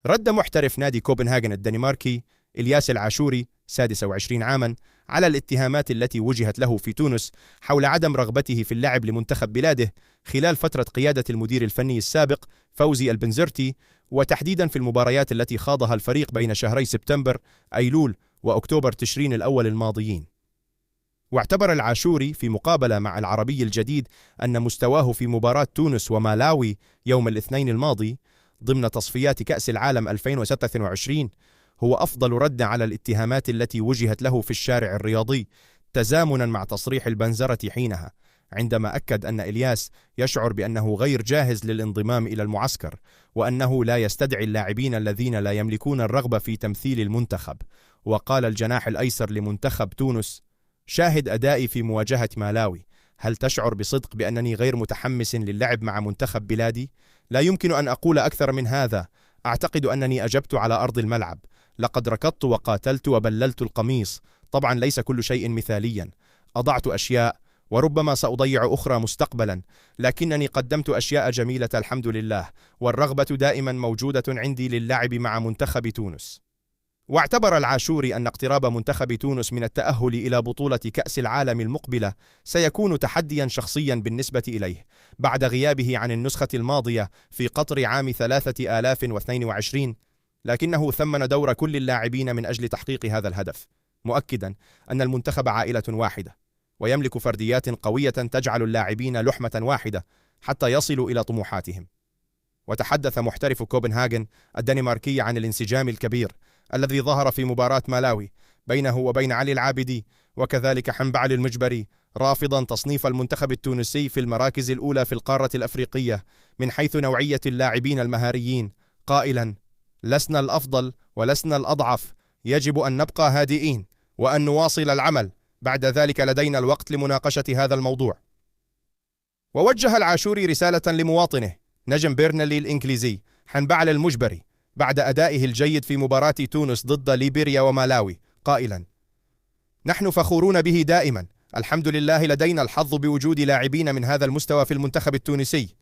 رد محترف نادي كوبنهاغن الدنماركي إلياس العاشوري 26 عاما على الاتهامات التي وجهت له في تونس حول عدم رغبته في اللعب لمنتخب بلاده خلال فترة قيادة المدير الفني السابق فوزي البنزرتي، وتحديدا في المباريات التي خاضها الفريق بين شهري سبتمبر أيلول وأكتوبر تشرين الأول الماضيين. واعتبر العاشوري في مقابلة مع العربي الجديد أن مستواه في مباراة تونس ومالاوي يوم الاثنين الماضي ضمن تصفيات كأس العالم 2026 هو أفضل رد على الاتهامات التي وجهت له في الشارع الرياضي، تزامنا مع تصريح البنزرة حينها عندما أكد أن إلياس يشعر بأنه غير جاهز للانضمام إلى المعسكر، وأنه لا يستدعي اللاعبين الذين لا يملكون الرغبة في تمثيل المنتخب. وقال الجناح الأيسر لمنتخب تونس: شاهد أدائي في مواجهة مالاوي، هل تشعر بصدق بأنني غير متحمس للعب مع منتخب بلادي؟ لا يمكن أن أقول أكثر من هذا. أعتقد أنني أجبت على أرض الملعب، لقد ركضت وقاتلت وبللت القميص. طبعا ليس كل شيء مثاليا، أضعت أشياء وربما سأضيع أخرى مستقبلا، لكنني قدمت أشياء جميلة الحمد لله، والرغبة دائما موجودة عندي للعب مع منتخب تونس. واعتبر العاشوري أن اقتراب منتخب تونس من التأهل إلى بطولة كأس العالم المقبلة سيكون تحديا شخصيا بالنسبة إليه بعد غيابه عن النسخة الماضية في قطر عام 2022، لكنه ثمن دور كل اللاعبين من أجل تحقيق هذا الهدف، مؤكدا أن المنتخب عائلة واحدة ويملك فرديات قوية تجعل اللاعبين لحمة واحدة حتى يصلوا إلى طموحاتهم. وتحدث محترف كوبنهاغن الدنماركي عن الانسجام الكبير الذي ظهر في مباراة مالاوي بينه وبين علي العابدي وكذلك حنبعل المجبري، رافضا تصنيف المنتخب التونسي في المراكز الأولى في القارة الأفريقية من حيث نوعية اللاعبين المهاريين، قائلا: لسنا الأفضل ولسنا الأضعف، يجب أن نبقى هادئين وأن نواصل العمل، بعد ذلك لدينا الوقت لمناقشة هذا الموضوع. ووجه العاشوري رسالة لمواطنه نجم بيرنلي الإنجليزي حنبعل المجبري بعد أدائه الجيد في مباراة تونس ضد ليبيريا ومالاوي، قائلا: نحن فخورون به دائما، الحمد لله لدينا الحظ بوجود لاعبين من هذا المستوى في المنتخب التونسي،